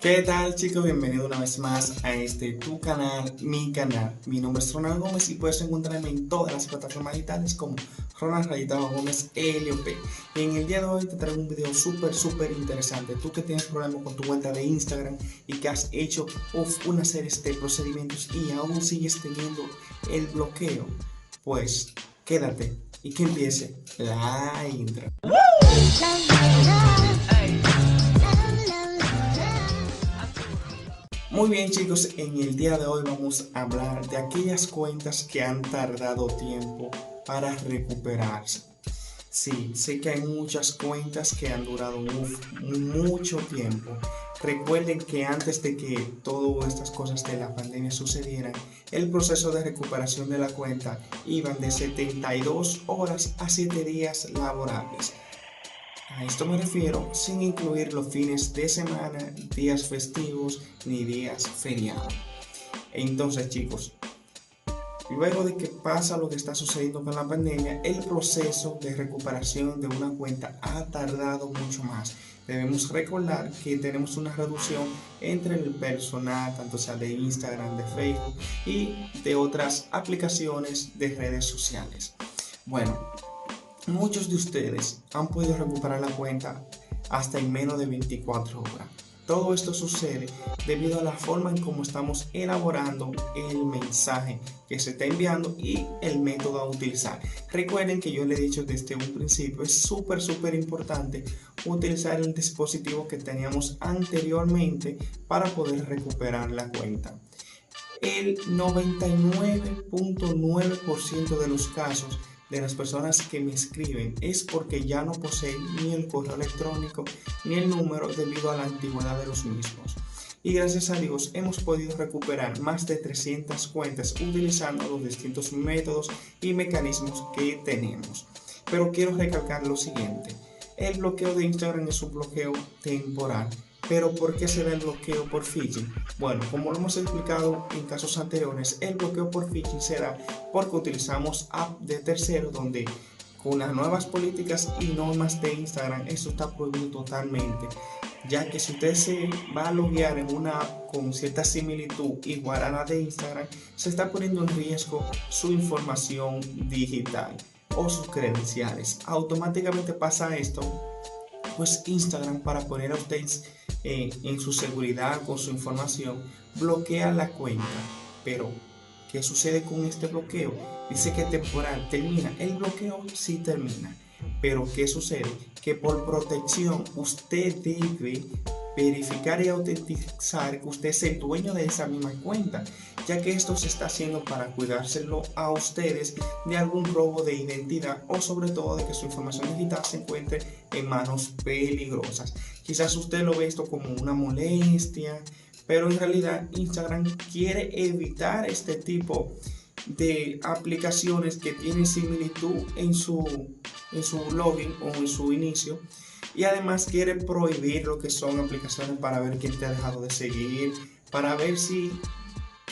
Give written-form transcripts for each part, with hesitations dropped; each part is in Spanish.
¿Qué tal, chicos? Bienvenido una vez más a tu canal, mi canal. Mi nombre es Ronald Gómez y puedes encontrarme en todas las plataformas digitales como Ronald Rayita Gómez LOP. Y en el día de hoy te traigo un video súper interesante. Tú que tienes problemas con tu cuenta de Instagram y que has hecho una serie de procedimientos y aún sigues teniendo el bloqueo, pues quédate y que empiece la intro. Muy bien, chicos, en el día de hoy vamos a hablar de aquellas cuentas que han tardado tiempo para recuperarse. Sí, sé que hay muchas cuentas que han durado mucho tiempo. Recuerden que antes de que todas estas cosas de la pandemia sucedieran, el proceso de recuperación de la cuenta iban de 72 horas a 7 días laborables. A esto me refiero sin incluir los fines de semana, días festivos ni días feriados. Entonces, chicos, luego de que pasa lo que está sucediendo con la pandemia, el proceso de recuperación de una cuenta ha tardado mucho más. Debemos recordar que tenemos una reducción entre el personal, tanto sea de Instagram, de Facebook y de otras aplicaciones de redes sociales. Bueno, muchos de ustedes han podido recuperar la cuenta hasta en menos de 24 horas. Todo esto sucede debido a la forma en cómo estamos elaborando el mensaje que se está enviando y el método a utilizar. Recuerden que yo les he dicho desde un principio, es súper importante utilizar el dispositivo que teníamos anteriormente para poder recuperar la cuenta. El 99.9% de los casos de las personas que me escriben es porque ya no poseen ni el correo electrónico ni el número debido a la antigüedad de los mismos. Y gracias a Dios hemos podido recuperar más de 300 cuentas utilizando los distintos métodos y mecanismos que tenemos. Pero quiero recalcar lo siguiente: el bloqueo de Instagram es un bloqueo temporal. Pero ¿por qué se da el bloqueo por phishing? Bueno, como lo hemos explicado en casos anteriores, el bloqueo por phishing se da porque utilizamos app de terceros donde con las nuevas políticas y normas de Instagram esto está prohibido totalmente, ya que si usted se va a loguear en una app con cierta similitud igual a la de Instagram, se está poniendo en riesgo su información digital o sus credenciales. Automáticamente pasa esto, pues Instagram, para poner a ustedes en su seguridad con su información, bloquea la cuenta. Pero ¿qué sucede con este bloqueo? Dice que temporal. ¿Termina? El bloqueo sí termina. Pero ¿qué sucede? Que por protección usted debe verificar y autentizar que usted es el dueño de esa misma cuenta, ya que esto se está haciendo para cuidárselo a ustedes de algún robo de identidad o sobre todo de que su información digital se encuentre en manos peligrosas. Quizás usted lo ve esto como una molestia, pero en realidad Instagram quiere evitar este tipo de aplicaciones que tienen similitud en su login o en su inicio, y además quiere prohibir lo que son aplicaciones para ver quién te ha dejado de seguir, para ver si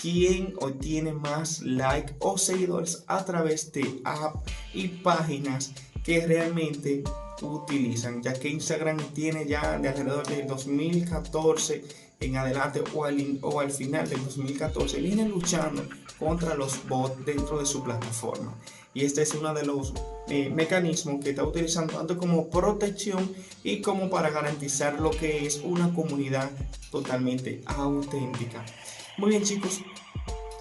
quién tiene más like o seguidores a través de app y páginas que realmente utilizan, ya que Instagram tiene ya de alrededor del 2014 en adelante o al final del 2014 viene luchando contra los bots dentro de su plataforma, y este es uno de los mecanismos que está utilizando tanto como protección y como para garantizar lo que es una comunidad totalmente auténtica. Muy bien, chicos,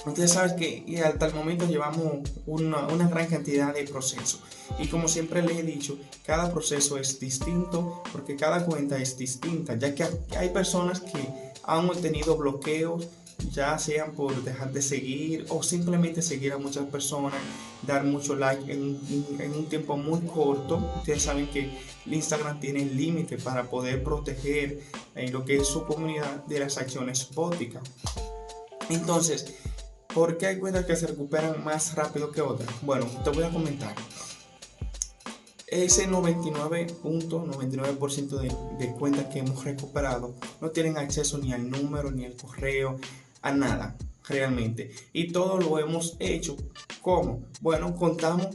ustedes saben que hasta el momento llevamos una gran cantidad de procesos, y como siempre les he dicho, cada proceso es distinto porque cada cuenta es distinta, ya que hay personas que han obtenido bloqueos, ya sean por dejar de seguir o simplemente seguir a muchas personas, dar mucho like en un tiempo muy corto. Ustedes saben que Instagram tiene límite para poder proteger lo que es su comunidad de las acciones bóticas. Entonces, ¿por qué hay cuentas que se recuperan más rápido que otras? Bueno, te voy a comentar. Ese 99.99% de cuentas que hemos recuperado no tienen acceso ni al número, ni al correo, a nada realmente. Y todo lo hemos hecho. ¿Cómo? Bueno, contamos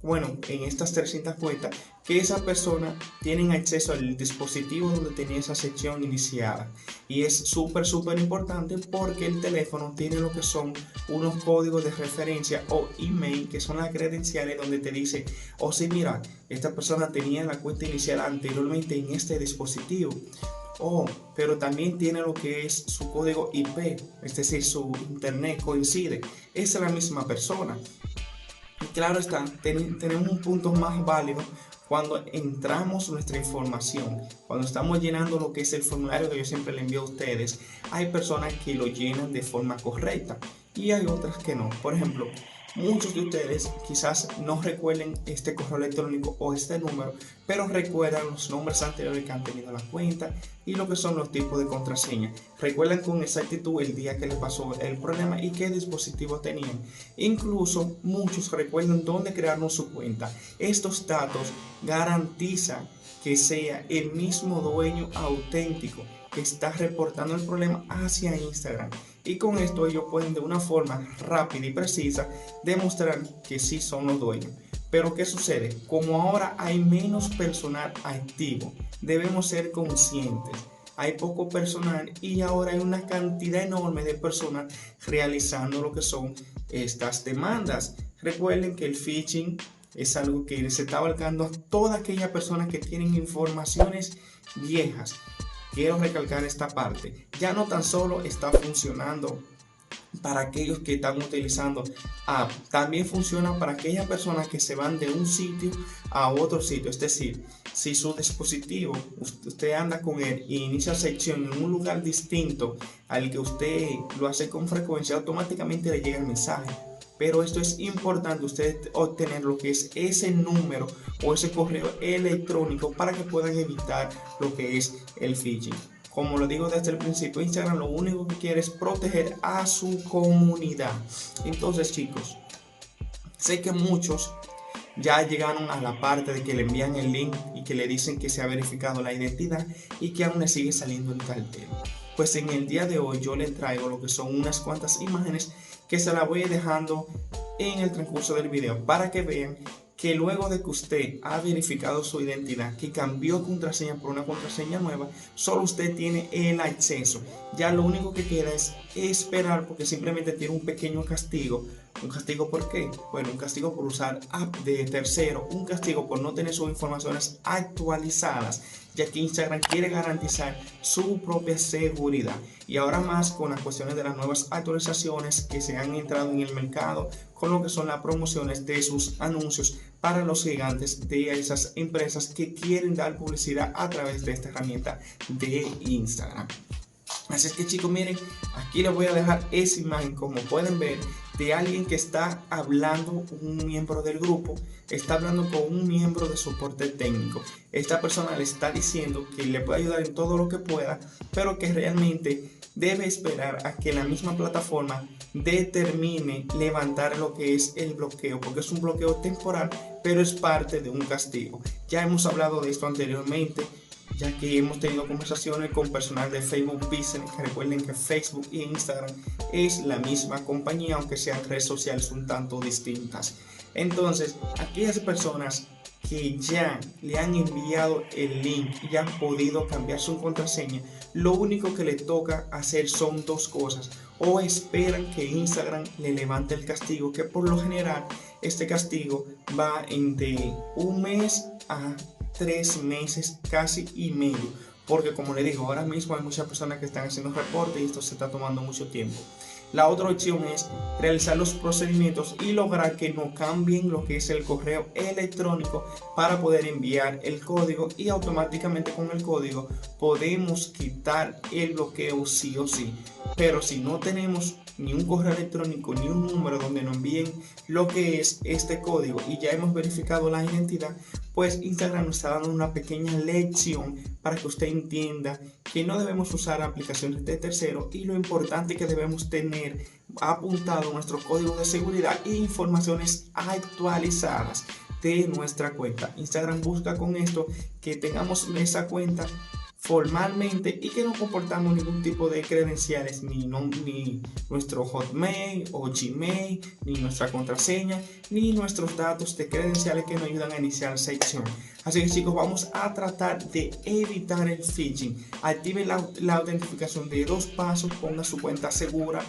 bueno, en estas 300 cuentas, que esa persona tiene acceso al dispositivo donde tenía esa sección iniciada. Y es súper importante porque el teléfono tiene lo que son unos códigos de referencia o email, que son las credenciales donde te dice, oh sí, mira, esta persona tenía la cuenta inicial anteriormente en este dispositivo. Oh, pero también tiene lo que es su código IP, es decir, su internet coincide. Es la misma persona. Y claro está, tenemos un punto más válido cuando entramos nuestra información, cuando estamos llenando lo que es el formulario que yo siempre le envío a ustedes. Hay personas que lo llenan de forma correcta y hay otras que no. Por ejemplo, muchos de ustedes quizás no recuerden este correo electrónico o este número, pero recuerdan los nombres anteriores que han tenido la cuenta y lo que son los tipos de contraseña. Recuerdan con exactitud el día que les pasó el problema y qué dispositivo tenían. Incluso muchos recuerdan dónde crearon su cuenta. Estos datos garantizan que sea el mismo dueño auténtico que está reportando el problema hacia Instagram, y con esto ellos pueden de una forma rápida y precisa demostrar que sí son los dueños. Pero ¿qué sucede? Como ahora hay menos personal activo, debemos ser conscientes. Hay poco personal y ahora hay una cantidad enorme de personas realizando lo que son estas demandas. Recuerden que el phishing es algo que se está abarcando a todas aquellas personas que tienen informaciones viejas. Quiero recalcar esta parte. Ya no tan solo está funcionando para aquellos que están utilizando app, también funciona para aquellas personas que se van de un sitio a otro sitio. Es decir, si su dispositivo, usted anda con él y inicia sección en un lugar distinto al que usted lo hace con frecuencia, automáticamente le llega el mensaje. Pero esto es importante, usted obtener lo que es ese número o ese correo electrónico para que puedan evitar lo que es el phishing. Como lo digo desde el principio, Instagram lo único que quiere es proteger a su comunidad. Entonces, chicos, sé que muchos ya llegaron a la parte de que le envían el link y que le dicen que se ha verificado la identidad y que aún le sigue saliendo el cartel. Pues en el día de hoy yo les traigo lo que son unas cuantas imágenes que se las voy dejando en el transcurso del video para que vean que luego de que usted ha verificado su identidad, que cambió contraseña por una contraseña nueva, solo usted tiene el acceso. Ya lo único que queda es esperar, porque simplemente tiene un pequeño castigo. ¿Un castigo por qué? Bueno, un castigo por usar app de tercero, un castigo por no tener sus informaciones actualizadas, ya que Instagram quiere garantizar su propia seguridad. Y ahora más con las cuestiones de las nuevas actualizaciones que se han entrado en el mercado, con lo que son las promociones de sus anuncios para los gigantes de esas empresas que quieren dar publicidad a través de esta herramienta de Instagram. Así es que, chicos, miren, aquí les voy a dejar esa imagen, como pueden ver, de alguien que está hablando, un miembro del grupo, está hablando con un miembro de soporte técnico. Esta persona le está diciendo que le puede ayudar en todo lo que pueda, pero que realmente debe esperar a que la misma plataforma determine levantar lo que es el bloqueo, porque es un bloqueo temporal, pero es parte de un castigo. Ya hemos hablado de esto anteriormente, ya que hemos tenido conversaciones con personal de Facebook Business, que recuerden que Facebook e Instagram es la misma compañía, aunque sean redes sociales un tanto distintas. Entonces, aquellas personas que ya le han enviado el link y han podido cambiar su contraseña, lo único que le toca hacer son dos cosas: o esperan que Instagram le levante el castigo, que por lo general este castigo va entre un mes a 3 meses casi y medio, porque como le digo, ahora mismo hay muchas personas que están haciendo reportes y esto se está tomando mucho tiempo. La otra opción es realizar los procedimientos y lograr que no cambien lo que es el correo electrónico para poder enviar el código, y automáticamente con el código podemos quitar el bloqueo sí o sí. Pero si no tenemos ni un correo electrónico ni un número donde nos envíen lo que es este código y ya hemos verificado la identidad, pues Instagram nos está dando una pequeña lección para que usted entienda que no debemos usar aplicaciones de terceros, y lo importante que debemos tener apuntado nuestro código de seguridad e informaciones actualizadas de nuestra cuenta. Instagram busca con esto que tengamos esa cuenta formalmente y que no comportamos ningún tipo de credenciales, ni nuestro Hotmail o Gmail, ni nuestra contraseña, ni nuestros datos de credenciales que nos ayudan a iniciar sección. Así que chicos, vamos a tratar de evitar el phishing. Active la autentificación de 2 pasos, ponga su cuenta segura,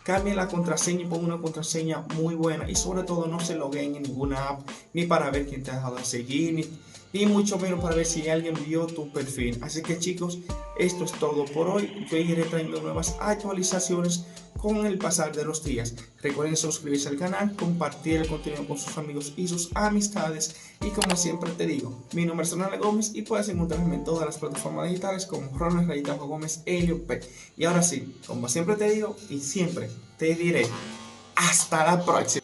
cambie la contraseña y ponga una contraseña muy buena, y sobre todo no se logueen en ninguna app, ni para ver quién te ha dejado de seguir, ni mucho menos para ver si alguien vio tu perfil. Así que chicos, esto es todo por hoy. Yo iré trayendo nuevas actualizaciones con el pasar de los días. Recuerden suscribirse al canal, compartir el contenido con sus amigos y sus amistades, y como siempre te digo, mi nombre es Ronald Gómez y puedes encontrarme en todas las plataformas digitales como Ronald Gómez Helio P. Y ahora sí, como siempre te digo y siempre te diré, hasta la próxima.